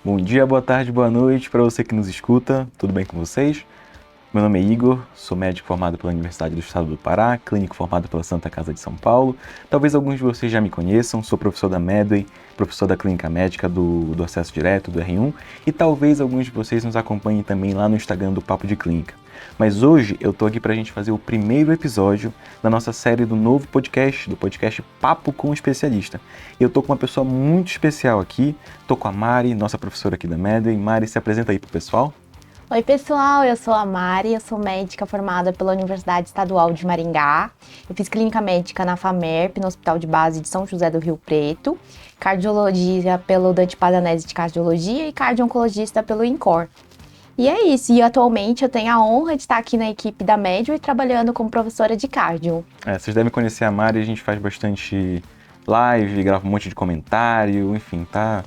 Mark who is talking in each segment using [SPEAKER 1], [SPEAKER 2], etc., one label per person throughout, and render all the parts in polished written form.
[SPEAKER 1] Bom dia, boa tarde, boa noite para você que nos escuta. Tudo bem com vocês? Meu nome é Igor, sou médico formado pela Universidade do Estado do Pará, clínico formado pela Santa Casa de São Paulo. Talvez alguns de vocês já me conheçam, sou professor da Medway, professor da Clínica Médica do Acesso Direto, do R1, e talvez alguns de vocês nos acompanhem também lá no Instagram do Papo de Clínica. Mas hoje eu tô aqui pra gente fazer o primeiro episódio da nossa série do novo podcast, do podcast Papo com o Especialista. Eu tô com uma pessoa muito especial aqui, tô com a Mari, nossa professora aqui da Medway. Mari, se apresenta aí pro pessoal.
[SPEAKER 2] Oi pessoal, eu sou a Mari, eu sou médica formada pela Universidade Estadual de Maringá. Eu fiz clínica médica na FAMERP, no Hospital de Base de São José do Rio Preto, cardiologia pelo Dante Padanese de Cardiologia e cardio-oncologista pelo INCOR. E é isso, e atualmente eu tenho a honra de estar aqui na equipe da Medway trabalhando como professora de cardio.
[SPEAKER 1] Vocês devem conhecer a Mari, a gente faz bastante live, grava um monte de comentário, enfim, tá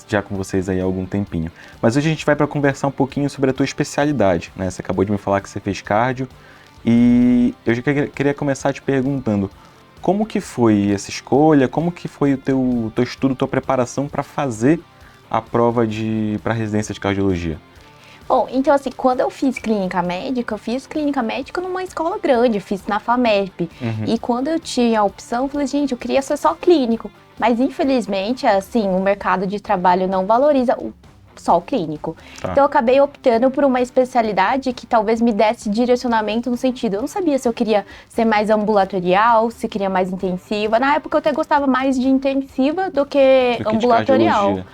[SPEAKER 1] já com vocês aí há algum tempinho. Mas hoje a gente vai para conversar um pouquinho sobre a tua especialidade, né? Você acabou de me falar que você fez cardio e eu já queria começar te perguntando como que foi essa escolha, como que foi o teu estudo, tua preparação para fazer a prova para residência de cardiologia?
[SPEAKER 2] Bom, então assim, quando eu fiz clínica médica numa escola grande, fiz na FAMERP. E quando eu tinha a opção, eu falei, gente, eu queria ser só clínico. Mas infelizmente, assim, o mercado de trabalho não valoriza só o clínico.
[SPEAKER 1] Tá.
[SPEAKER 2] Então eu acabei optando por uma especialidade que talvez me desse direcionamento no sentido, eu não sabia se eu queria ser mais ambulatorial, se queria mais intensiva. Na época eu até gostava mais de intensiva do que ambulatorial.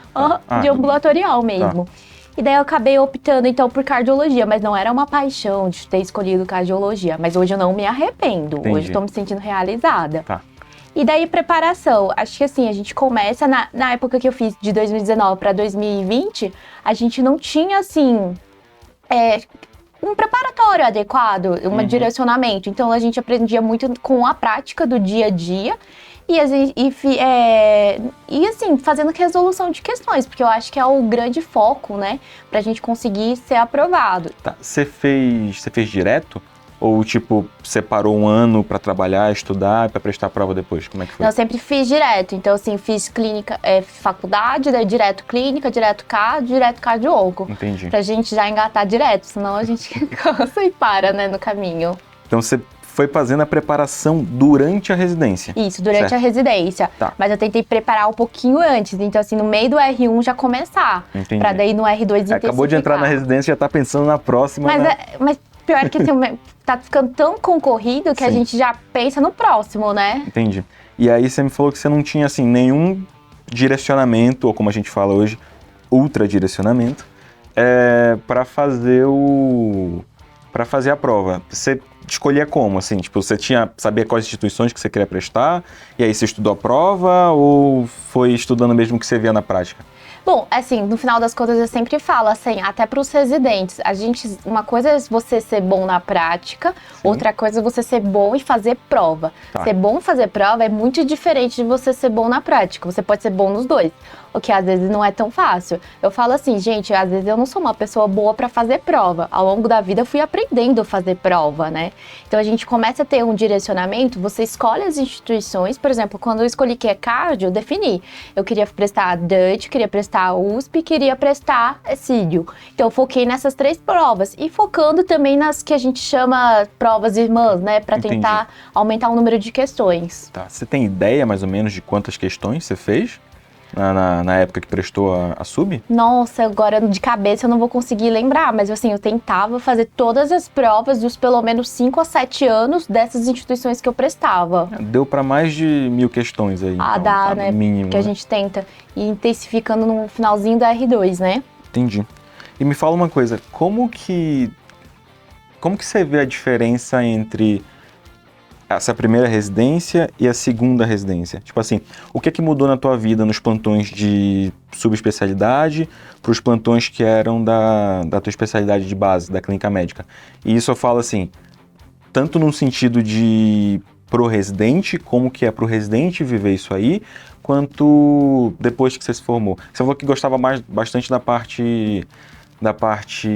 [SPEAKER 2] De ambulatorial mesmo. Tá. E daí eu acabei optando, então, por cardiologia, mas não era uma paixão de ter escolhido cardiologia. Mas hoje eu não me arrependo,
[SPEAKER 1] Entendi.
[SPEAKER 2] Hoje eu tô me sentindo realizada.
[SPEAKER 1] Tá.
[SPEAKER 2] E daí, preparação. Acho que assim, a gente começa, na época que eu fiz de 2019 para 2020, a gente não tinha, assim, um preparatório adequado, um direcionamento. Então, a gente aprendia muito com a prática do dia a dia. E assim, fazendo resolução de questões, porque eu acho que é o grande foco, né, pra gente conseguir ser aprovado.
[SPEAKER 1] Tá. Você fez direto? Ou, tipo, separou um ano pra trabalhar, estudar, pra prestar a prova depois? Como é que foi?
[SPEAKER 2] Eu sempre fiz direto. Então, assim, fiz clínica, faculdade, daí direto clínica, direto cardio-onco.
[SPEAKER 1] Entendi.
[SPEAKER 2] Pra gente já engatar direto, senão a gente cansa e para, né, no caminho.
[SPEAKER 1] Então, você foi fazendo a preparação durante a residência?
[SPEAKER 2] Isso, durante
[SPEAKER 1] certo.
[SPEAKER 2] A residência.
[SPEAKER 1] Tá.
[SPEAKER 2] Mas eu tentei preparar um pouquinho antes. Então, assim, no meio do R1 já começar.
[SPEAKER 1] Entendi.
[SPEAKER 2] Pra daí no R2 intensificar.
[SPEAKER 1] Acabou de entrar na residência e já tá pensando na próxima,
[SPEAKER 2] Mas pior que assim, tá ficando tão concorrido que a gente já pensa no próximo, né?
[SPEAKER 1] Entendi. E aí você me falou que você não tinha, assim, nenhum direcionamento, ou como a gente fala hoje, ultradirecionamento, para fazer a prova. Você escolhia como, assim? Tipo, você sabia quais instituições que você queria prestar, e aí você estudou a prova, ou foi estudando mesmo o que você via na prática?
[SPEAKER 2] Bom, assim, no final das contas eu sempre falo, assim, até para os residentes, uma coisa é você ser bom na prática, outra coisa é você ser bom e fazer prova.
[SPEAKER 1] Tá.
[SPEAKER 2] Ser bom em fazer prova é muito diferente de você ser bom na prática, você pode ser bom nos dois, o que às vezes não é tão fácil. Eu falo assim, gente, às vezes eu não sou uma pessoa boa para fazer prova, ao longo da vida eu fui aprendendo a fazer prova, né? Então a gente começa a ter um direcionamento, você escolhe as instituições, por exemplo, quando eu escolhi que é cardio, eu defini, eu queria prestar DUT, queria prestar USP, queria prestar CIDIO. Então eu foquei nessas 3 provas e focando também nas que a gente chama provas irmãs, né, para tentar aumentar o número de questões.
[SPEAKER 1] Tá. Você tem ideia mais ou menos de quantas questões você fez na época que prestou a sub?
[SPEAKER 2] Nossa, agora de cabeça eu não vou conseguir lembrar, mas assim, eu tentava fazer todas as provas dos pelo menos 5 a 7 anos dessas instituições que eu prestava.
[SPEAKER 1] Deu para mais de 1000 questões aí.
[SPEAKER 2] Ah,
[SPEAKER 1] então,
[SPEAKER 2] dá,
[SPEAKER 1] tá
[SPEAKER 2] né?
[SPEAKER 1] mínimo,
[SPEAKER 2] Que a gente tenta ir intensificando no finalzinho do R2, né?
[SPEAKER 1] Entendi. E me fala uma coisa, como que você vê a diferença entre essa primeira residência e a segunda residência? Tipo assim, o que é que mudou na tua vida nos plantões de subespecialidade para os plantões que eram da tua especialidade de base, da clínica médica? E isso eu falo assim, tanto no sentido de pro residente, como que é pro residente viver isso aí, quanto depois que você se formou. Você falou que gostava bastante da parte da parte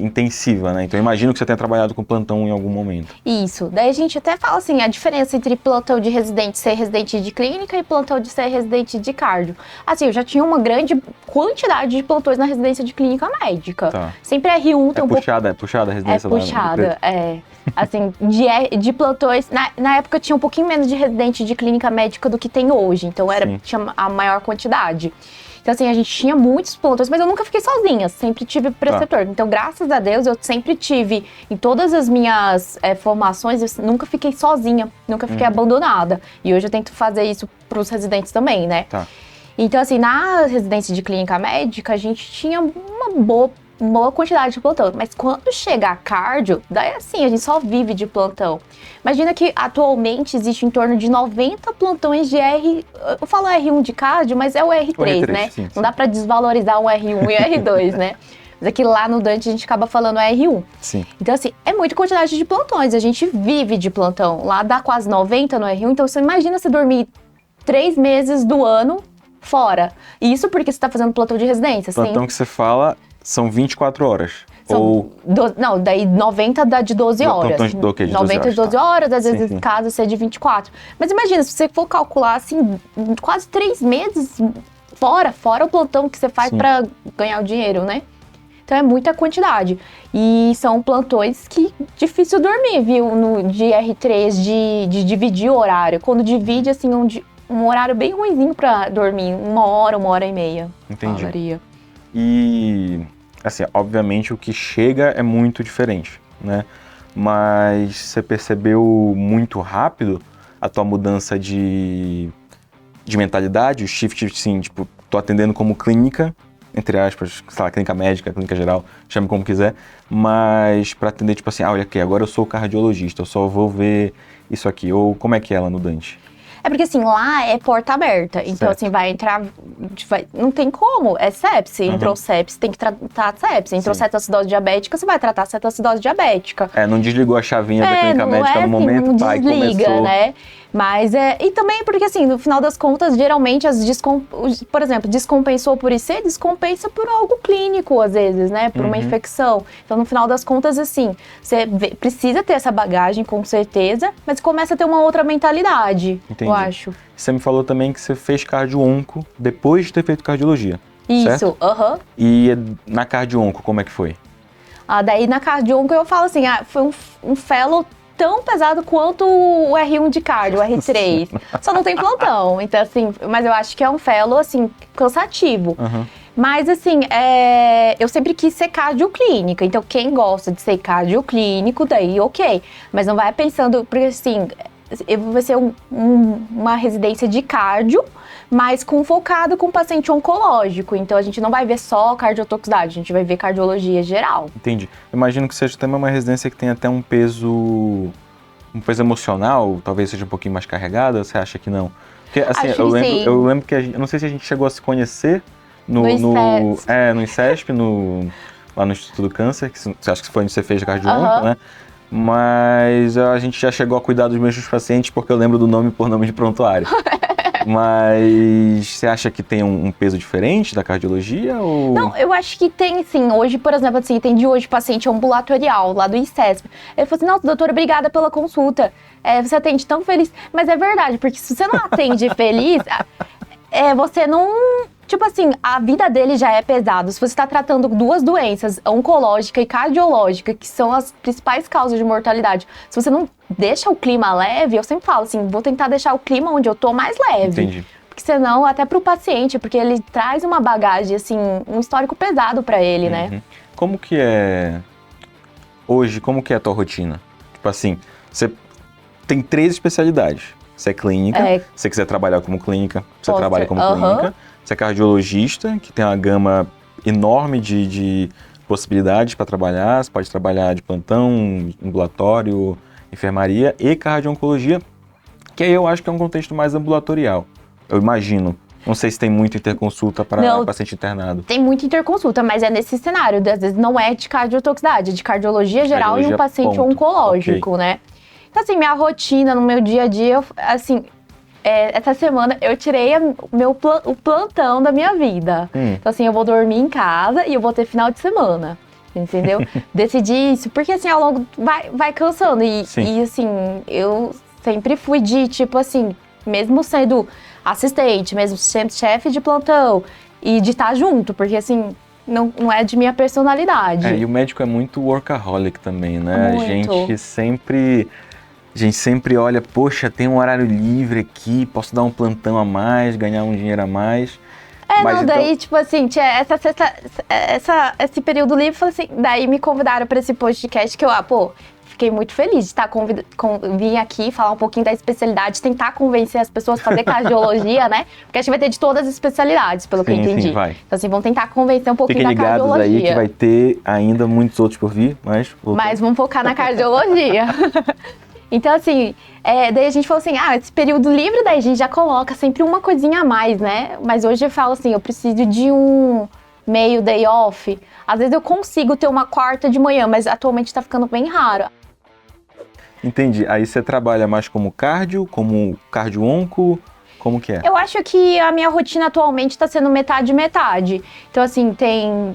[SPEAKER 1] intensiva, né? Então eu imagino que você tenha trabalhado com plantão em algum momento.
[SPEAKER 2] Isso. Daí a gente até fala assim, a diferença entre plantão de residente ser residente de clínica e plantão de ser residente de cardio. Assim, eu já tinha uma grande quantidade de plantões na residência de clínica médica.
[SPEAKER 1] Tá.
[SPEAKER 2] Sempre R1 tem
[SPEAKER 1] É puxada a residência lá?
[SPEAKER 2] É puxada, Assim, de plantões... Na época tinha um pouquinho menos de residente de clínica médica do que tem hoje. Então tinha a maior quantidade. Então, assim, a gente tinha muitos plantões, mas eu nunca fiquei sozinha, sempre tive preceptor. Então, graças a Deus, eu sempre tive, em todas as minhas formações, eu nunca fiquei sozinha, nunca fiquei abandonada. E hoje eu tento fazer isso para os residentes também, né?
[SPEAKER 1] Tá.
[SPEAKER 2] Então, assim, na residência de clínica médica, a gente tinha uma boa quantidade de plantão, mas quando chega a cardio, daí assim, a gente só vive de plantão. Imagina que atualmente existe em torno de 90 plantões de eu falo R1 de cardio, mas é o R3, né?
[SPEAKER 1] Sim,
[SPEAKER 2] não dá pra desvalorizar um R1 e R2, né? Mas aqui lá no Dante a gente acaba falando R1.
[SPEAKER 1] Sim.
[SPEAKER 2] Então assim, é muita quantidade de plantões, a gente vive de plantão. Lá dá quase 90 no R1, então você imagina você dormir 3 meses do ano fora. Isso porque você tá fazendo plantão de residência.
[SPEAKER 1] Plantão que você fala... São 24 horas.
[SPEAKER 2] Não, daí 90 dá de 12 horas.
[SPEAKER 1] Plantões do quê? De 12
[SPEAKER 2] 90 de 12 horas, às vezes em casa ser de 24. Mas imagina, se você for calcular assim, quase 3 meses fora o plantão que você faz pra ganhar o dinheiro, né? Então é muita quantidade. E são plantões que difícil dormir, viu? De R3, de dividir o horário. Quando divide, assim, um horário bem ruinzinho pra dormir. 1 hora e meia.
[SPEAKER 1] Entendi.
[SPEAKER 2] Falaria.
[SPEAKER 1] E, assim, obviamente o que chega é muito diferente, né? Mas você percebeu muito rápido a tua mudança de mentalidade, o shift, assim, tipo, tô atendendo como clínica, entre aspas, sei lá, clínica médica, clínica geral, chame como quiser, mas pra atender, tipo assim, olha aqui, agora eu sou cardiologista, eu só vou ver isso aqui, ou como é que é lá no Dante?
[SPEAKER 2] É porque, assim, lá é porta aberta. Então, assim, vai entrar... não tem como. É sepse. Entrou sepse, tem que tratar sepse. Entrou cetoacidose diabética, você vai tratar cetoacidose diabética.
[SPEAKER 1] Não desligou a chavinha da clínica médica no momento,
[SPEAKER 2] não
[SPEAKER 1] pai,
[SPEAKER 2] desliga,
[SPEAKER 1] começou...
[SPEAKER 2] né? Mas e também porque, assim, no final das contas, geralmente, por exemplo, descompensou por IC, descompensa por algo clínico, às vezes, né? Por uma infecção. Então, no final das contas, assim, você precisa ter essa bagagem, com certeza, mas começa a ter uma outra mentalidade,
[SPEAKER 1] Entendi.
[SPEAKER 2] eu acho.
[SPEAKER 1] Você me falou também que você fez cardio-onco depois de ter feito cardiologia,
[SPEAKER 2] Isso,
[SPEAKER 1] certo? E na cardio-onco, como é que foi?
[SPEAKER 2] Daí, na cardio-onco, eu falo assim, foi um fellow tão pesado quanto o R1 de cardio, o R3. Só não tem plantão. Então, assim, mas eu acho que é um fellow, assim, cansativo. Mas, assim, eu sempre quis ser cardioclínica. Então, quem gosta de ser cardioclínico, daí ok. Mas não vai pensando, porque, assim, vai ser uma residência de cardio, mas focado com paciente oncológico. Então, a gente não vai ver só cardiotoxicidade, a gente vai ver cardiologia geral.
[SPEAKER 1] Entendi. Imagino que seja também uma residência que tem até um peso emocional, talvez seja um pouquinho mais carregada, você acha que não? Porque, assim, eu lembro que eu não sei se a gente chegou a se conhecer no ICESP, lá no Instituto do Câncer, que você acha que foi onde você fez cardio-onco, né? Mas a gente já chegou a cuidar dos mesmos pacientes porque eu lembro do nome por nome de prontuário. Mas você acha que tem um peso diferente da cardiologia? Ou...
[SPEAKER 2] Não, eu acho que tem sim. Hoje, por exemplo, assim, atendi hoje paciente ambulatorial lá do ICESP. Ele falou assim, nossa, doutora, obrigada pela consulta. Você atende tão feliz. Mas é verdade, porque se você não atende feliz, você não... Tipo assim, a vida dele já é pesada. Se você está tratando 2 doenças, oncológica e cardiológica, que são as principais causas de mortalidade, se você não deixa o clima leve, eu sempre falo assim, vou tentar deixar o clima onde eu tô mais leve.
[SPEAKER 1] Entendi.
[SPEAKER 2] Porque senão, até pro paciente, porque ele traz uma bagagem, assim, um histórico pesado para ele, né?
[SPEAKER 1] Como que é... Hoje, como que é a tua rotina? Tipo assim, você tem 3 especialidades. Você é clínica, se você quiser trabalhar como clínica, você trabalha como clínica. Você é cardiologista, que tem uma gama enorme de possibilidades para trabalhar. Você pode trabalhar de plantão, ambulatório, enfermaria e cardio-oncologia, que aí eu acho que é um contexto mais ambulatorial, eu imagino. Não sei se tem muita interconsulta para paciente internado. Tem muita
[SPEAKER 2] interconsulta, mas é nesse cenário. Às vezes não é de cardiotoxicidade, é de cardiologia geral e um paciente oncológico, né? Então, assim, minha rotina no meu dia a dia, assim... essa semana eu tirei o plantão da minha vida. Então, assim, eu vou dormir em casa e eu vou ter final de semana. Entendeu? Decidi isso, porque assim, ao longo vai cansando. E assim, eu sempre fui de, tipo assim, mesmo sendo assistente, mesmo sendo chefe de plantão, e de estar junto, porque assim, não é de minha personalidade.
[SPEAKER 1] E o médico é muito workaholic também, né?
[SPEAKER 2] Muito.
[SPEAKER 1] A gente sempre olha, poxa, tem um horário livre aqui, posso dar um plantão a mais, ganhar um dinheiro a mais.
[SPEAKER 2] Mas daí, então... tipo assim, tinha esse período livre, falei assim, daí me convidaram para esse podcast que eu, fiquei muito feliz de estar vir aqui falar um pouquinho da especialidade, tentar convencer as pessoas a fazer cardiologia, né? Porque a gente vai ter de todas as especialidades, pelo que eu entendi.
[SPEAKER 1] Vai.
[SPEAKER 2] Então assim, vamos tentar convencer um pouquinho da cardiologia.
[SPEAKER 1] Fiquem ligados aí que vai ter ainda muitos outros por vir, mas
[SPEAKER 2] vamos focar na cardiologia. Então, assim, daí a gente falou assim, esse período livre, daí a gente já coloca sempre uma coisinha a mais, né? Mas hoje eu falo assim, eu preciso de um meio day off. Às vezes eu consigo ter uma quarta de manhã, mas atualmente tá ficando bem raro.
[SPEAKER 1] Entendi. Aí você trabalha mais como cardio-onco, como que é?
[SPEAKER 2] Eu acho que a minha rotina atualmente tá sendo metade-metade. Então, assim, tem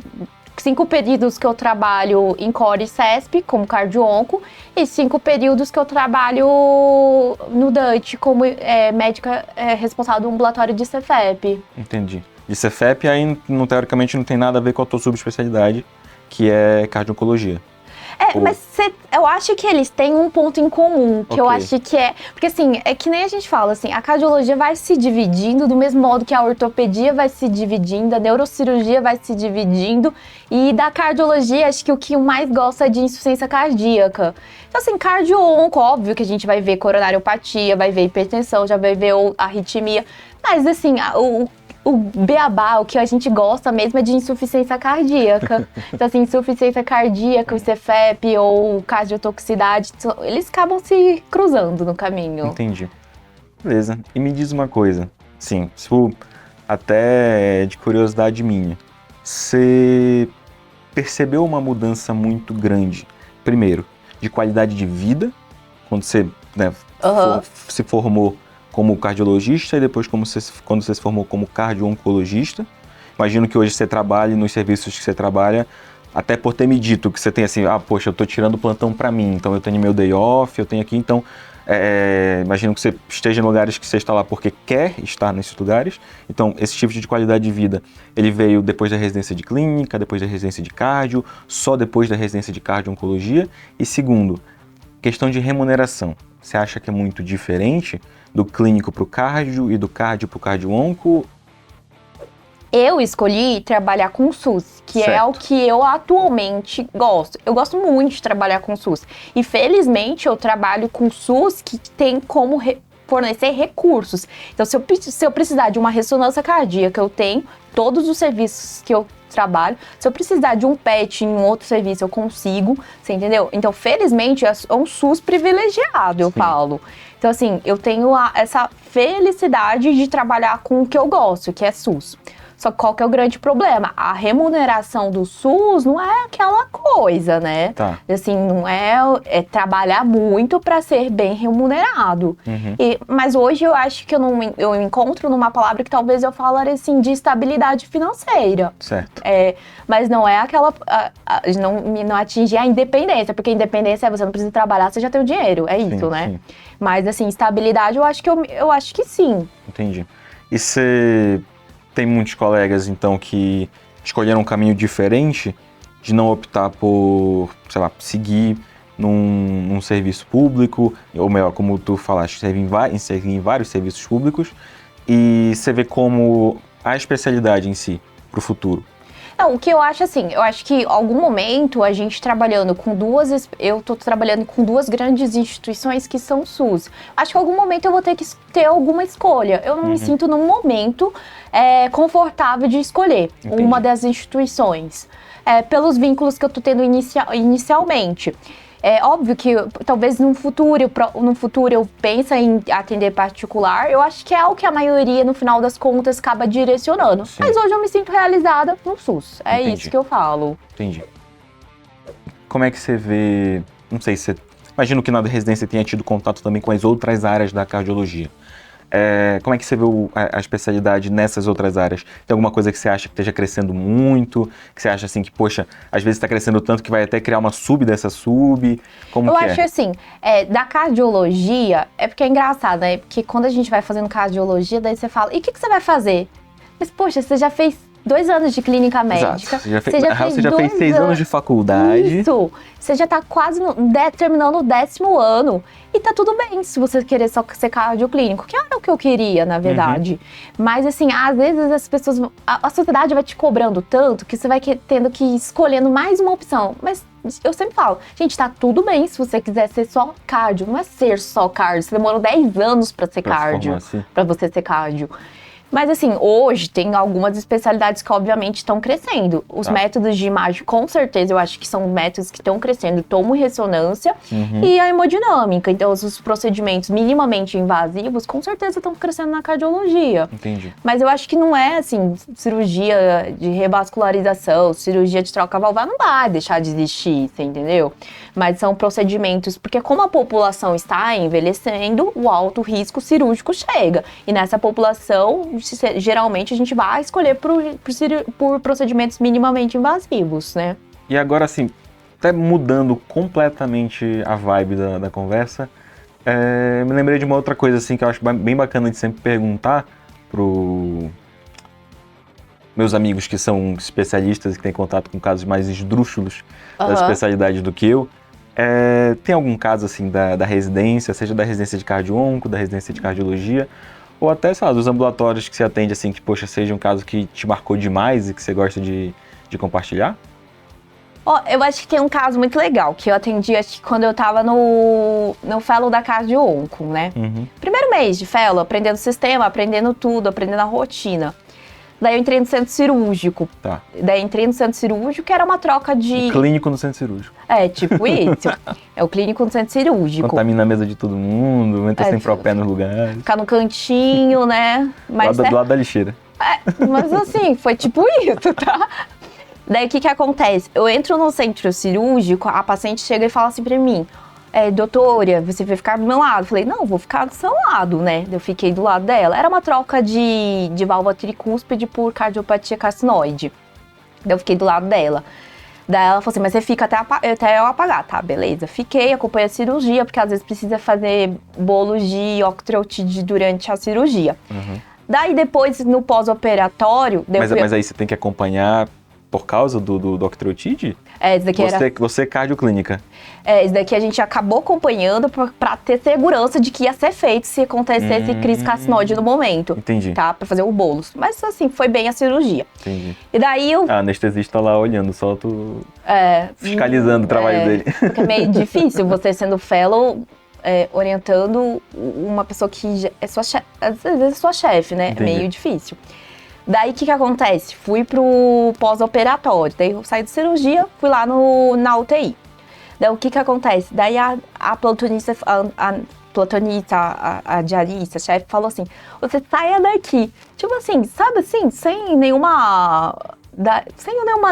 [SPEAKER 2] 5 períodos que eu trabalho em Core e CESP, como cardio-onco, e 5 períodos que eu trabalho no DUT, como médica responsável do ambulatório de Cefep.
[SPEAKER 1] Entendi. De Cefep, aí, teoricamente, não tem nada a ver com a tua subespecialidade, que é cardio-oncologia.
[SPEAKER 2] Mas eu acho que eles têm um ponto em comum, que eu acho que porque assim, é que nem a gente fala, assim, a cardiologia vai se dividindo do mesmo modo que a ortopedia vai se dividindo, a neurocirurgia vai se dividindo, e da cardiologia, acho que o que eu mais gosto é de insuficiência cardíaca. Então assim, cardio-onco, óbvio que a gente vai ver coronariopatia, vai ver hipertensão, já vai ver arritmia, mas assim, o beabá, o que a gente gosta mesmo é de insuficiência cardíaca. Então, assim, insuficiência cardíaca, o Cefep ou cardiotoxicidade, eles acabam se cruzando no caminho.
[SPEAKER 1] Entendi. Beleza. E me diz uma coisa, sim, até de curiosidade minha, você percebeu uma mudança muito grande, primeiro, de qualidade de vida, quando você se formou como cardiologista e depois quando você se formou como cardio-oncologista? Imagino que hoje você trabalhe nos serviços que você trabalha, até por ter me dito que você tem assim, poxa, eu tô tirando plantão para mim, então eu tenho meu day off, eu tenho aqui, então imagino que você esteja em lugares que você está lá porque quer estar nesses lugares. Então, esse tipo de qualidade de vida, ele veio depois da residência de clínica, depois da residência de cardio, só depois da residência de cardio-oncologia. E segundo, questão de remuneração. Você acha que é muito diferente do clínico para o cardio e do cardio para o cardio-onco?
[SPEAKER 2] Eu escolhi trabalhar com o SUS, que é o que eu atualmente gosto. Eu gosto muito de trabalhar com o SUS. E felizmente eu trabalho com o SUS que tem como fornecer recursos. Então se eu precisar de uma ressonância cardíaca, eu tenho todos os serviços que eu trabalho. Se eu precisar de um PET em um outro serviço, eu consigo, você entendeu? Então felizmente é um SUS privilegiado, eu falo. Então assim, eu tenho essa felicidade de trabalhar com o que eu gosto, que é SUS. Só que qual que é o grande problema? A remuneração do SUS não é aquela coisa, né?
[SPEAKER 1] Tá.
[SPEAKER 2] Assim, não é trabalhar muito para ser bem remunerado.
[SPEAKER 1] Uhum.
[SPEAKER 2] Mas hoje eu acho que eu encontro numa palavra que talvez eu falaria assim, de estabilidade financeira.
[SPEAKER 1] Certo.
[SPEAKER 2] Mas não é aquela... não atingir a independência, porque independência é você não precisa trabalhar, você já tem o dinheiro. É isso, né?
[SPEAKER 1] Sim.
[SPEAKER 2] Mas assim, estabilidade eu acho que sim.
[SPEAKER 1] Entendi. E você... Tem muitos colegas, então, que escolheram um caminho diferente de não optar por, sei lá, seguir num serviço público, ou melhor, como tu falaste, servir em vários serviços públicos, e você vê como a especialidade em si, para o futuro.
[SPEAKER 2] Não, o que eu acho assim, eu acho que em algum momento a gente trabalhando com eu tô trabalhando com 2 grandes instituições que são SUS. Acho que em algum momento eu vou ter que ter alguma escolha. Eu não me sinto num momento confortável de escolher uma das instituições, pelos vínculos que eu tô tendo inicialmente. É óbvio que talvez num futuro eu pense em atender particular. Eu acho que é o que a maioria, no final das contas, acaba direcionando. Sim. Mas hoje eu me sinto realizada no SUS. É
[SPEAKER 1] Entendi.
[SPEAKER 2] Isso que eu falo.
[SPEAKER 1] Entendi. Como é que você vê... Não sei se... Imagino que na residência tenha tido contato também com as outras áreas da cardiologia. Como é que você vê a especialidade nessas outras áreas? Tem alguma coisa que você acha que esteja crescendo muito? Que você acha assim que, poxa, às vezes está crescendo tanto que vai até criar uma sub dessa sub? Como
[SPEAKER 2] Eu
[SPEAKER 1] que
[SPEAKER 2] acho assim, da cardiologia, é porque é engraçado, né? Porque quando a gente vai fazendo cardiologia, daí você fala, e o que você vai fazer? Mas, poxa, você já fez 2 anos de clínica médica.
[SPEAKER 1] Exato. Você já fez 6 anos de faculdade.
[SPEAKER 2] Isso. Você já tá quase terminando o 10º ano. E tá tudo bem se você querer só ser cardioclínico, que era o que eu queria, na verdade. Mas, assim, às vezes as pessoas... A sociedade vai te cobrando tanto que você vai tendo que ir escolhendo mais uma opção. Mas eu sempre falo, gente, tá tudo bem se você quiser ser só cardio. Não é ser só cardio. Você demorou 10 anos pra ser cardio.
[SPEAKER 1] Assim.
[SPEAKER 2] Pra você ser cardio. Mas assim, hoje tem algumas especialidades que obviamente estão crescendo. Os métodos de imagem, com certeza, eu acho que são métodos que estão crescendo. Tomo ressonância e a hemodinâmica. Então, os procedimentos minimamente invasivos, com certeza estão crescendo na cardiologia.
[SPEAKER 1] Entendi.
[SPEAKER 2] Mas eu acho que não é, assim, cirurgia de revascularização, cirurgia de troca valvar, não vai deixar de existir, você entendeu? Mas são procedimentos, porque como a população está envelhecendo, o alto risco cirúrgico chega. E nessa população, geralmente a gente vai escolher por procedimentos minimamente invasivos, né?
[SPEAKER 1] E agora, assim, até mudando completamente a vibe da conversa, me lembrei de uma outra coisa, assim, que eu acho bem bacana de sempre perguntar pro meus amigos que são especialistas e que têm contato com casos mais esdrúxulos da especialidade do que eu. Tem algum caso, assim, da residência, seja da residência de cardio-onco, da residência de cardiologia, ou até, sei lá, dos ambulatórios que você atende, assim, que, poxa, seja um caso que te marcou demais e que você gosta de compartilhar?
[SPEAKER 2] Eu acho que tem um caso muito legal, que eu atendi, acho que quando eu tava no fellow da cardio-onco, né? Primeiro mês de fellow, aprendendo o sistema, aprendendo tudo, aprendendo a rotina. Daí eu entrei no centro cirúrgico.
[SPEAKER 1] Tá.
[SPEAKER 2] Daí entrei no centro cirúrgico, que era uma troca de...
[SPEAKER 1] Clínico no centro cirúrgico.
[SPEAKER 2] Tipo isso. É o clínico no centro cirúrgico.
[SPEAKER 1] Contamina a mesa de todo mundo, entra sempre ao pé nos lugares.
[SPEAKER 2] Ficar no cantinho, né? Mas,
[SPEAKER 1] do lado da lixeira.
[SPEAKER 2] Mas assim, foi tipo isso, tá? Daí o que acontece? Eu entro no centro cirúrgico, a paciente chega e fala assim pra mim, doutora, você vai ficar do meu lado? Eu falei, não, vou ficar do seu lado, né? Eu fiquei do lado dela. Era uma troca de válvula tricúspide por cardiopatia carcinoide. Daí eu fiquei do lado dela. Daí ela falou assim, mas você fica até eu apagar, tá? Beleza. Fiquei, acompanhei a cirurgia, porque às vezes precisa fazer bolos de octreotide durante a cirurgia. Daí depois, no pós-operatório...
[SPEAKER 1] Mas aí você tem que acompanhar por causa do octreotide?
[SPEAKER 2] Esse daqui
[SPEAKER 1] Você é cardioclínica.
[SPEAKER 2] Esse daqui a gente acabou acompanhando pra ter segurança de que ia ser feito se acontecesse crise carcinoide no momento.
[SPEAKER 1] Entendi.
[SPEAKER 2] Tá? Pra fazer o bolos. Mas assim, foi bem a cirurgia.
[SPEAKER 1] Entendi.
[SPEAKER 2] E daí eu...
[SPEAKER 1] A anestesista lá olhando, só tu fiscalizando o trabalho dele.
[SPEAKER 2] Porque é meio difícil você sendo fellow, orientando uma pessoa que é sua chefe, às vezes é sua chefe, né?
[SPEAKER 1] Entendi.
[SPEAKER 2] É meio difícil. Daí, o que acontece? Fui pro pós-operatório. Daí, eu saí de cirurgia, fui lá na UTI. Daí, o que acontece? Daí, a plantonista, a diarista, a chefe, falou assim, você saia daqui. Tipo assim, sabe assim, sem nenhuma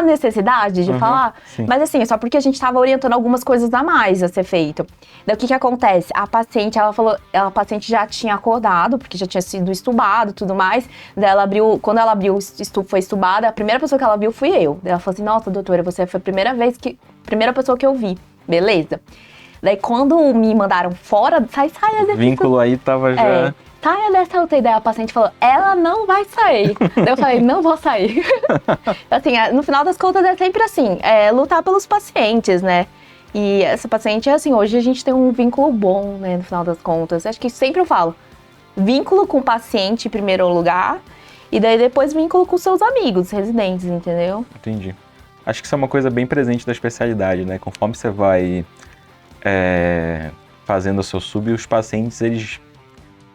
[SPEAKER 2] necessidade de falar.
[SPEAKER 1] Sim.
[SPEAKER 2] Mas assim, é só porque a gente tava orientando algumas coisas a mais a ser feito. Daí o que acontece? A paciente, ela falou, a paciente já tinha acordado, porque já tinha sido estubado e tudo mais. Daí ela abriu, quando ela abriu, foi estubada, a primeira pessoa que ela viu fui eu. Daí ela falou assim, nossa, doutora, você foi a primeira pessoa que eu vi. Beleza. Daí quando me mandaram fora, saia desse...
[SPEAKER 1] Vínculo aí tava já...
[SPEAKER 2] Saia dessa UTI. Daí a paciente falou, ela não vai sair. Daí eu falei, não vou sair. Assim, no final das contas é sempre assim, lutar pelos pacientes, né? E essa paciente, assim, hoje a gente tem um vínculo bom, né, no final das contas. Acho que sempre eu falo, vínculo com o paciente em primeiro lugar, e daí depois vínculo com seus amigos, residentes, entendeu?
[SPEAKER 1] Entendi. Acho que isso é uma coisa bem presente da especialidade, né? Conforme você vai fazendo o seu sub, os pacientes, eles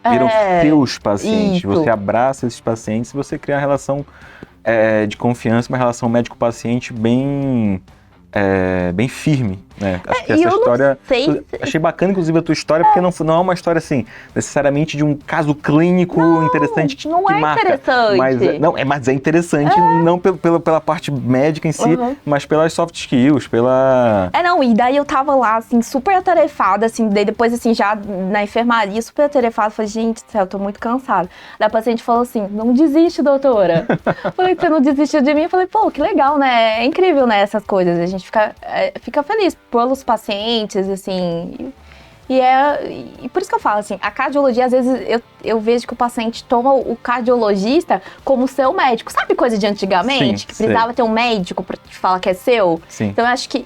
[SPEAKER 1] viram seus pacientes.
[SPEAKER 2] Isso.
[SPEAKER 1] Você abraça esses pacientes e você cria uma relação de confiança, uma relação médico-paciente bem firme. Acho que
[SPEAKER 2] E
[SPEAKER 1] essa
[SPEAKER 2] eu não
[SPEAKER 1] história...
[SPEAKER 2] sei
[SPEAKER 1] Achei bacana, inclusive, a tua história, porque não é uma história, assim, necessariamente de um caso clínico interessante que
[SPEAKER 2] não é
[SPEAKER 1] marca.
[SPEAKER 2] interessante.
[SPEAKER 1] Mas é interessante, não pela parte médica em si, mas pelas soft skills, pela...
[SPEAKER 2] E daí eu tava lá, assim, super atarefada, assim, daí depois, assim, já na enfermaria, super atarefada, falei, gente do céu, eu tô muito cansada. Daí a paciente falou assim, não desiste, doutora. Falei, você não desistiu de mim? Eu falei, pô, que legal, né? É incrível, né, essas coisas, a gente fica feliz pelos pacientes, assim, e por isso que eu falo, assim, a cardiologia, às vezes, eu vejo que o paciente toma o cardiologista como seu médico. Sabe coisa de antigamente?
[SPEAKER 1] Sim,
[SPEAKER 2] que precisava ter um médico pra te falar que é seu?
[SPEAKER 1] Sim.
[SPEAKER 2] Então, eu acho que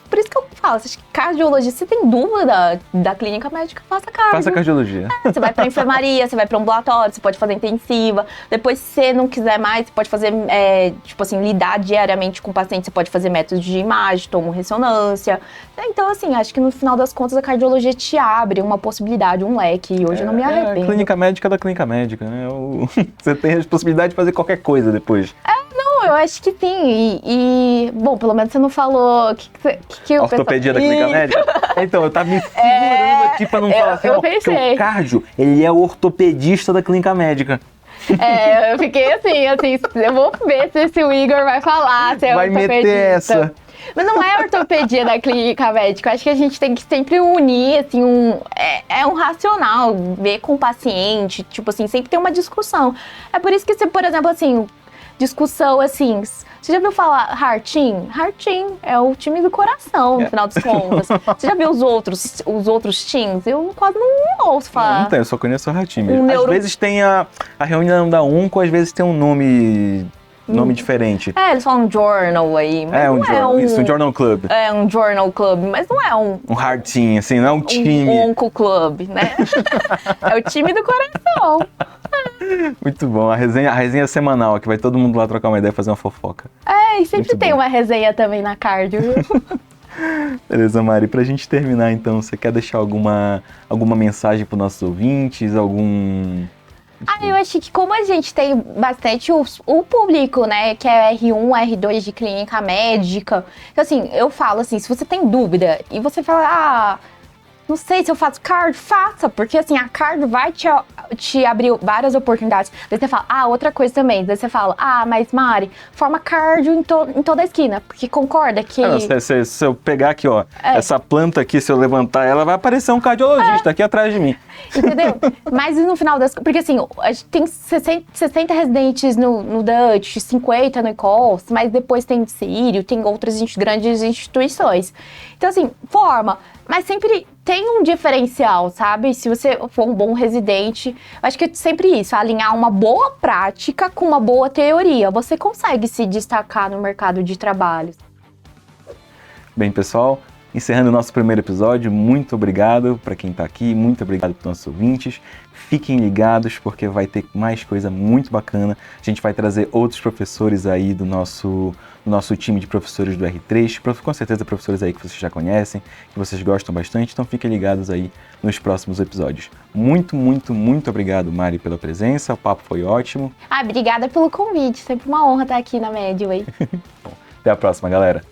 [SPEAKER 2] por isso que eu falo, acho que cardiologia, se tem dúvida da clínica médica, faça cardio.
[SPEAKER 1] Faça cardiologia.
[SPEAKER 2] Você vai pra enfermaria, você vai pra ambulatório, você pode fazer intensiva. Depois, se você não quiser mais, você pode fazer, tipo assim, lidar diariamente com o paciente. Você pode fazer métodos de imagem, tomorressonância. Então, assim, acho que no final das contas, a cardiologia te abre uma possibilidade, um leque. E hoje eu não me arrependo.
[SPEAKER 1] É a clínica médica da clínica médica, né? Você tem a possibilidade de fazer qualquer coisa depois.
[SPEAKER 2] Eu acho que sim. Bom, pelo menos você não falou que o
[SPEAKER 1] ortopedia da
[SPEAKER 2] pessoal...
[SPEAKER 1] clínica médica? Então, eu tava me segurando aqui pra não falar assim,
[SPEAKER 2] eu
[SPEAKER 1] porque
[SPEAKER 2] pensei.
[SPEAKER 1] o cardio, ele é o ortopedista da clínica médica.
[SPEAKER 2] Eu fiquei assim, eu vou ver se o Igor vai falar, se é
[SPEAKER 1] vai
[SPEAKER 2] ortopedista.
[SPEAKER 1] Meter essa.
[SPEAKER 2] Mas não é ortopedia da clínica médica. Eu acho que a gente tem que sempre unir, assim, um racional, ver com o paciente, tipo assim, sempre tem uma discussão. É por isso que, por exemplo, assim, discussão, assim, você já viu falar Heart-Team? Heart-Team é o time do coração, no final das contas. Você já viu os outros teams? Eu quase não ouço falar.
[SPEAKER 1] Não tem, eu só conheço o Heart-Team mesmo. Às vezes tem a reunião da UNCO, às vezes tem um nome diferente.
[SPEAKER 2] Eles falam journal aí, mas
[SPEAKER 1] um journal club.
[SPEAKER 2] É, um journal club, mas não é um
[SPEAKER 1] Heart-Team, assim, não é um time.
[SPEAKER 2] Um onco club, né? É o time do coração.
[SPEAKER 1] Muito bom, a resenha semanal, que vai todo mundo lá trocar uma ideia e fazer uma fofoca.
[SPEAKER 2] E sempre tem uma resenha também na cardio.
[SPEAKER 1] Beleza, Mari, pra gente terminar então, você quer deixar alguma mensagem pros nossos ouvintes,
[SPEAKER 2] eu acho que como a gente tem bastante o público, né, que é R1, R2 de clínica médica, então assim, eu falo assim, se você tem dúvida e você fala, não sei se eu faço cardio, faça, porque assim, a cardio vai te abrir várias oportunidades. Daí você fala, outra coisa também, daí você fala, mas Mari, forma cardio em toda a esquina, porque concorda que...
[SPEAKER 1] Se eu pegar aqui, essa planta aqui, se eu levantar ela, vai aparecer um cardiologista aqui atrás de mim.
[SPEAKER 2] Entendeu? Mas no final das... Porque assim, a gente tem 60 residentes no Dutch, 50 no ICOS, mas depois tem Sírio, tem outras grandes instituições. Então assim, forma, mas sempre tem um diferencial, sabe? Se você for um bom residente, eu acho que é sempre isso, alinhar uma boa prática com uma boa teoria. Você consegue se destacar no mercado de trabalho.
[SPEAKER 1] Bem, pessoal, encerrando o nosso primeiro episódio, muito obrigado para quem está aqui, muito obrigado para os nossos ouvintes. Fiquem ligados porque vai ter mais coisa muito bacana. A gente vai trazer outros professores aí do nosso time de professores do R3, com certeza professores aí que vocês já conhecem, que vocês gostam bastante, então fiquem ligados aí nos próximos episódios. Muito, muito, muito obrigado, Mari, pela presença, o papo foi ótimo.
[SPEAKER 2] Obrigada pelo convite, sempre uma honra estar aqui na Médio aí.
[SPEAKER 1] Bom, até a próxima, galera.